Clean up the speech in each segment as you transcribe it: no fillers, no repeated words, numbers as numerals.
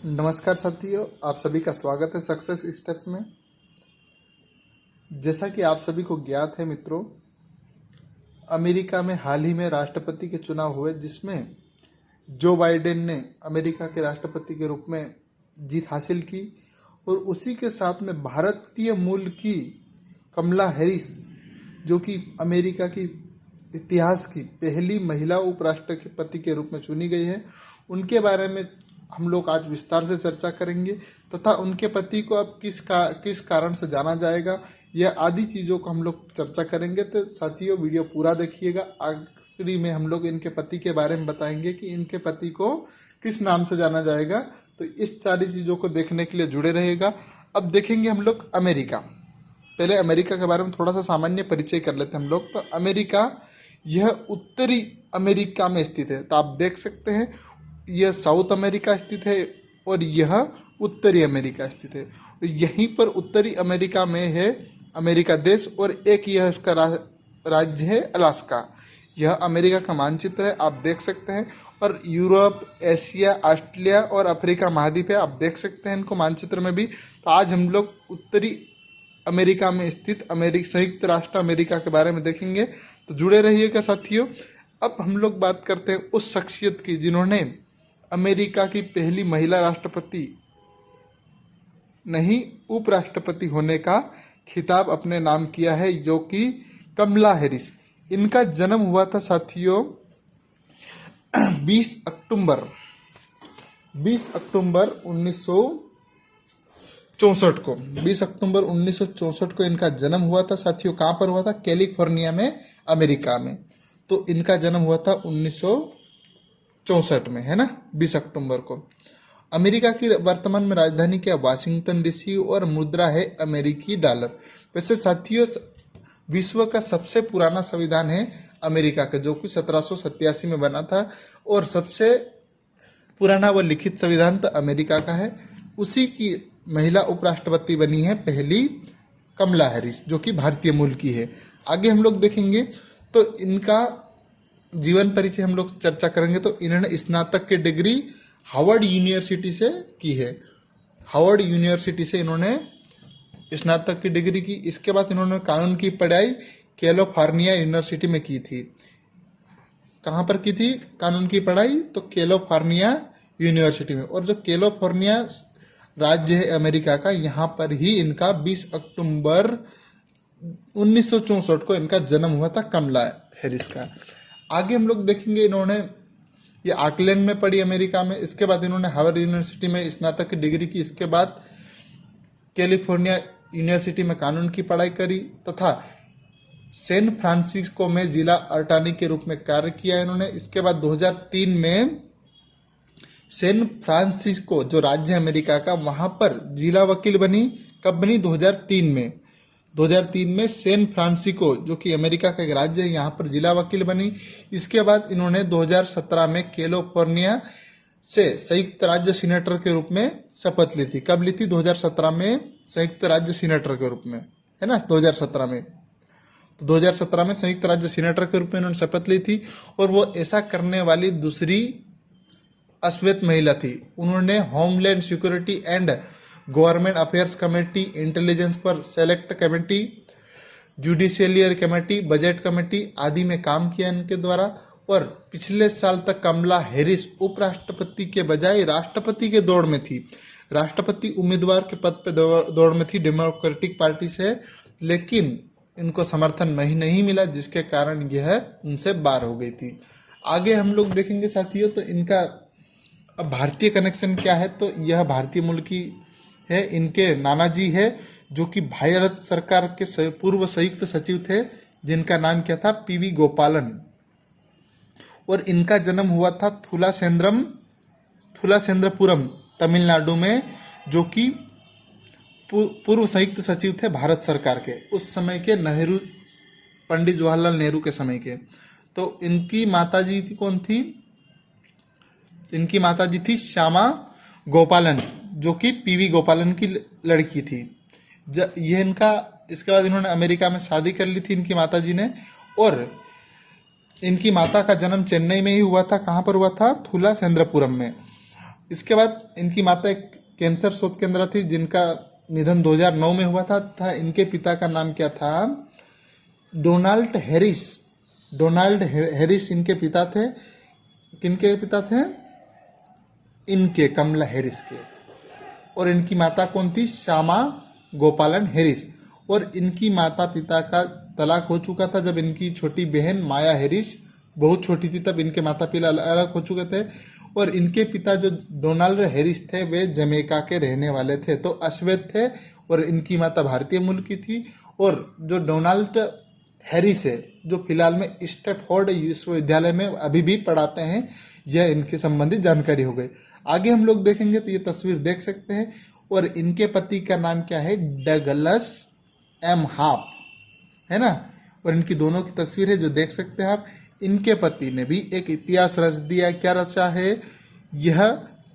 नमस्कार साथियों, आप सभी का स्वागत है सक्सेस स्टेप्स में। जैसा कि आप सभी को ज्ञात है मित्रों, अमेरिका में हाल ही में राष्ट्रपति के चुनाव हुए जिसमें जो बाइडेन ने अमेरिका के राष्ट्रपति के रूप में जीत हासिल की और उसी के साथ में भारतीय मूल की कमला हैरिस, जो कि अमेरिका की इतिहास की पहली महिला उपराष्ट्रपति के रूप में चुनी गई है, उनके बारे में हम लोग आज विस्तार से चर्चा करेंगे तथा उनके पति को अब किस कारण से जाना जाएगा, यह आदि चीज़ों को हम लोग चर्चा करेंगे। तो साथियों, वीडियो पूरा देखिएगा। आखिरी में हम लोग इनके पति के बारे में बताएंगे कि इनके पति को किस नाम से जाना जाएगा। तो इस सारी चीज़ों को देखने के लिए जुड़े रहिएगा। अब देखेंगे हम लोग अमेरिका। पहले अमेरिका के बारे में थोड़ा सा सामान्य परिचय कर लेते हैं हम लोग। तो अमेरिका यह उत्तरी अमेरिका में स्थित है। तो आप देख सकते हैं, यह साउथ अमेरिका स्थित है और यह उत्तरी अमेरिका स्थित है। यहीं पर उत्तरी अमेरिका में है अमेरिका देश और एक यह इसका राज्य है अलास्का। यह अमेरिका का मानचित्र है, आप देख सकते हैं। और यूरोप, एशिया, ऑस्ट्रेलिया और अफ्रीका महाद्वीप है, आप देख सकते हैं इनको मानचित्र में भी। तो आज हम लोग उत्तरी अमेरिका में स्थित संयुक्त राष्ट्र अमेरिका के बारे में देखेंगे, तो जुड़े रहिएगा साथियों। अब हम लोग बात करते हैं उस शख्सियत की जिन्होंने अमेरिका की पहली महिला राष्ट्रपति नहीं उपराष्ट्रपति होने का खिताब अपने नाम किया है, जो कि कमला हैरिस। इनका जन्म हुआ था साथियों 20 अक्टूबर 1964 को। 20 अक्टूबर 1964 को इनका जन्म हुआ था साथियों। कहाँ पर हुआ था? कैलिफोर्निया में, अमेरिका में। तो इनका जन्म हुआ था 1964 में, है ना, 20 अक्टूबर को। अमेरिका की वर्तमान में राजधानी क्या? वाशिंगटन डीसी और मुद्रा है अमेरिकी डॉलर। वैसे साथियों, विश्व का सबसे पुराना संविधान है अमेरिका का, जो कि 1787 में बना था और सबसे पुराना व लिखित संविधान तो अमेरिका का है। उसी की महिला उपराष्ट्रपति बनी है पहली कमला हैरिस, जो कि भारतीय मूल की है। आगे हम लोग देखेंगे तो इनका जीवन परिचय हम लोग चर्चा करेंगे। तो इन्होंने स्नातक की डिग्री हार्वर्ड यूनिवर्सिटी से की है। हार्वर्ड यूनिवर्सिटी से इन्होंने स्नातक की डिग्री की। इसके बाद इन्होंने कानून की पढ़ाई कैलिफोर्निया यूनिवर्सिटी में की थी। कहाँ पर की थी कानून की पढ़ाई? तो कैलिफोर्निया यूनिवर्सिटी में। और जो कैलिफोर्निया राज्य है अमेरिका का, यहाँ पर ही इनका 20 अक्टूबर 1964 को इनका जन्म हुआ था कमला हैरिस का। आगे हम लोग देखेंगे, इन्होंने ये ऑकलैंड में पढ़ी अमेरिका में। इसके बाद इन्होंने हार्वर्ड यूनिवर्सिटी में स्नातक की डिग्री की। इसके बाद कैलिफोर्निया यूनिवर्सिटी में कानून की पढ़ाई करी तथा सैन फ्रांसिस्को में जिला अटॉर्नी के रूप में कार्य किया इन्होंने। इसके बाद 2003 में सैन फ्रांसिस्को जो राज्य है अमेरिका का, वहाँ पर जिला वकील बनी। कब बनी? 2003 में। 2003 में सैन फ्रांसिस्को, जो कि अमेरिका का एक राज्य है, यहाँ पर जिला वकील बनी। इसके बाद इन्होंने 2017 में कैलिफोर्निया से संयुक्त राज्य सीनेटर के रूप में शपथ ली थी। कब ली थी? 2017 में संयुक्त राज्य सीनेटर के रूप में, है ना, 2017 में। तो 2017 में संयुक्त राज्य सीनेटर के रूप में इन्होंने शपथ ली थी और वो ऐसा करने वाली दूसरी अश्वेत महिला थी। उन्होंने homeland security and government affairs committee, intelligence पर select committee, judiciary committee, budget committee आदि में काम किया इनके द्वारा। और पिछले साल तक कमला हैरिस उपराष्ट्रपति के बजाय राष्ट्रपति के दौड़ में थी। राष्ट्रपति उम्मीदवार के पद पे दौड़ में थी डेमोक्रेटिक पार्टी से, लेकिन इनको समर्थन नहीं मिला, जिसके कारण यह उनसे बाहर हो गई थी। आगे हम लोग देखेंगे साथियों, तो इनका अब भारतीय कनेक्शन क्या है? तो यह भारतीय मूल की है। इनके नाना जी है, जो कि भारत सरकार के पूर्व संयुक्त सचिव थे, जिनका नाम क्या था? पीवी गोपालन। और इनका जन्म हुआ था थुलासेंद्रपुरम, तमिलनाडु में, जो कि पूर्व संयुक्त सचिव थे भारत सरकार के उस समय के, नेहरू, पंडित जवाहरलाल नेहरू के समय के। तो इनकी माताजी थी, कौन थी? इनकी माताजी थी श्यामा गोपालन, जो कि पीवी गोपालन की लड़की थी। यह इनका, इसके बाद इन्होंने अमेरिका में शादी कर ली थी इनकी माताजी ने। और इनकी माता का जन्म चेन्नई में ही हुआ था। कहाँ पर हुआ था? थुलासेंद्रपुरम में। इसके बाद इनकी माता एक कैंसर शोध केंद्र थी जिनका निधन 2009 में हुआ था। इनके पिता का नाम क्या था? Donald Harris. डोनाल्ड हैरिस इनके पिता थे। किनके पिता थे? इनके, कमला हैरिस के। और इनकी माता कौन थी? श्यामा गोपालन हैरिस। और इनकी माता पिता का तलाक हो चुका था जब इनकी छोटी बहन माया हैरिस बहुत छोटी थी, तब इनके माता पिता अलग हो चुके थे। और इनके पिता जो डोनाल्ड हैरिस थे वे जमैका के रहने वाले थे, तो अश्वेत थे। और इनकी माता भारतीय मूल की थी। और जो डोनाल्ड हैरिस है जो फिलहाल में स्टैनफोर्ड विश्वविद्यालय में अभी भी पढ़ाते हैं, यह इनके संबंधित जानकारी हो गई। आगे हम लोग देखेंगे तो ये तस्वीर देख सकते हैं। और इनके पति का नाम क्या है? डगलस एम हाफ, है ना। और इनकी दोनों की तस्वीर है जो देख सकते हैं आप। इनके पति ने भी एक इतिहास रच दिया। क्या रचा है? यह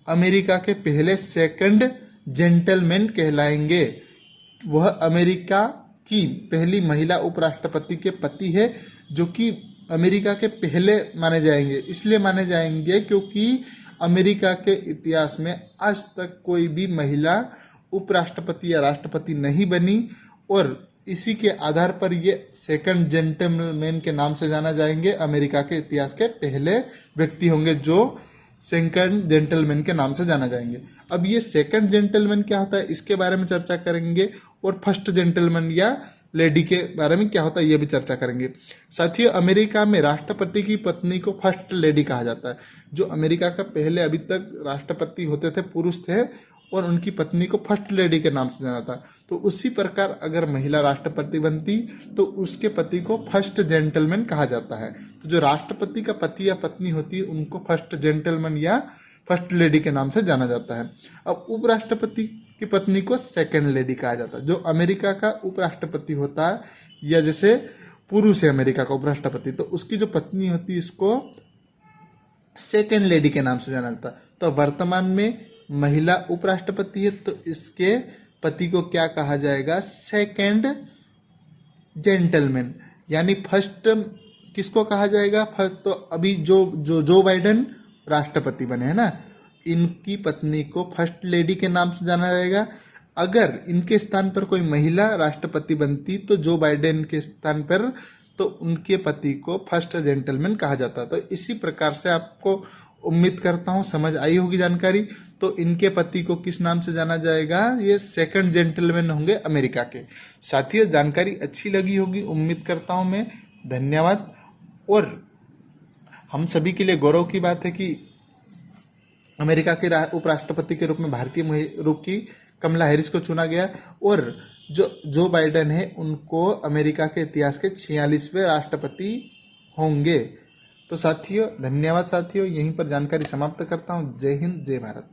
अमेरिका के पहले सेकंड जेंटलमैन कहलाएंगे। वह अमेरिका की पहली महिला उपराष्ट्रपति के पति है, जो कि अमेरिका के पहले माने जाएंगे। इसलिए माने जाएंगे क्योंकि अमेरिका के इतिहास में आज तक कोई भी महिला उपराष्ट्रपति या राष्ट्रपति नहीं बनी। और इसी के आधार पर ये सेकंड जेंटलमैन के नाम से जाना जाएंगे। अमेरिका के इतिहास के पहले व्यक्ति होंगे जो सेकंड जेंटलमैन के नाम से जाना जाएंगे। अब ये सेकंड जेंटलमैन क्या होता है इसके बारे में चर्चा करेंगे। और फर्स्ट जेंटलमैन या लेडी के बारे में क्या होता है ये भी चर्चा करेंगे। साथियों, अमेरिका में राष्ट्रपति की पत्नी को फर्स्ट लेडी कहा जाता है। जो अमेरिका का पहले अभी तक राष्ट्रपति होते थे पुरुष थे, और उनकी पत्नी को फर्स्ट लेडी के नाम से जाना था। तो उसी प्रकार अगर महिला राष्ट्रपति बनती तो उसके पति को फर्स्ट जेंटलमैन कहा जाता है। तो जो राष्ट्रपति का पति या पत्नी होती है उनको फर्स्ट जेंटलमैन या फर्स्ट लेडी के नाम से जाना जाता है। अब उपराष्ट्रपति की पत्नी को सेकंड लेडी कहा जाता है। जो अमेरिका का उपराष्ट्रपति होता है या जैसे पुरुष है अमेरिका का उपराष्ट्रपति, तो उसकी जो पत्नी होती है इसको सेकंड लेडी के नाम से जाना जाता है। तो वर्तमान में महिला उपराष्ट्रपति है तो इसके पति को क्या कहा जाएगा? Second gentleman. यानी फर्स्ट किसको कहा जाएगा? फर्स्ट तो अभी जो बाइडेन राष्ट्रपति बने हैं ना, इनकी पत्नी को फर्स्ट लेडी के नाम से जाना जाएगा। अगर इनके स्थान पर कोई महिला राष्ट्रपति बनती तो जो बाइडेन के स्थान पर, तो उनके पति को फर्स्ट जेंटलमैन कहा जाता। तो इसी प्रकार से आपको उम्मीद करता हूँ समझ आई होगी जानकारी। तो इनके पति को किस नाम से जाना जाएगा? ये सेकंड जेंटलमैन होंगे अमेरिका के। साथियों, जानकारी अच्छी लगी होगी उम्मीद करता हूँ मैं। धन्यवाद। और हम सभी के लिए गौरव की बात है कि अमेरिका के उपराष्ट्रपति के रूप में भारतीय रूप की कमला हैरिस को चुना गया। और जो बाइडेन है उनको अमेरिका के इतिहास के 46वें राष्ट्रपति होंगे। तो साथियों, धन्यवाद साथियों। यहीं पर जानकारी समाप्त करता हूँ। जय हिंद, जय भारत।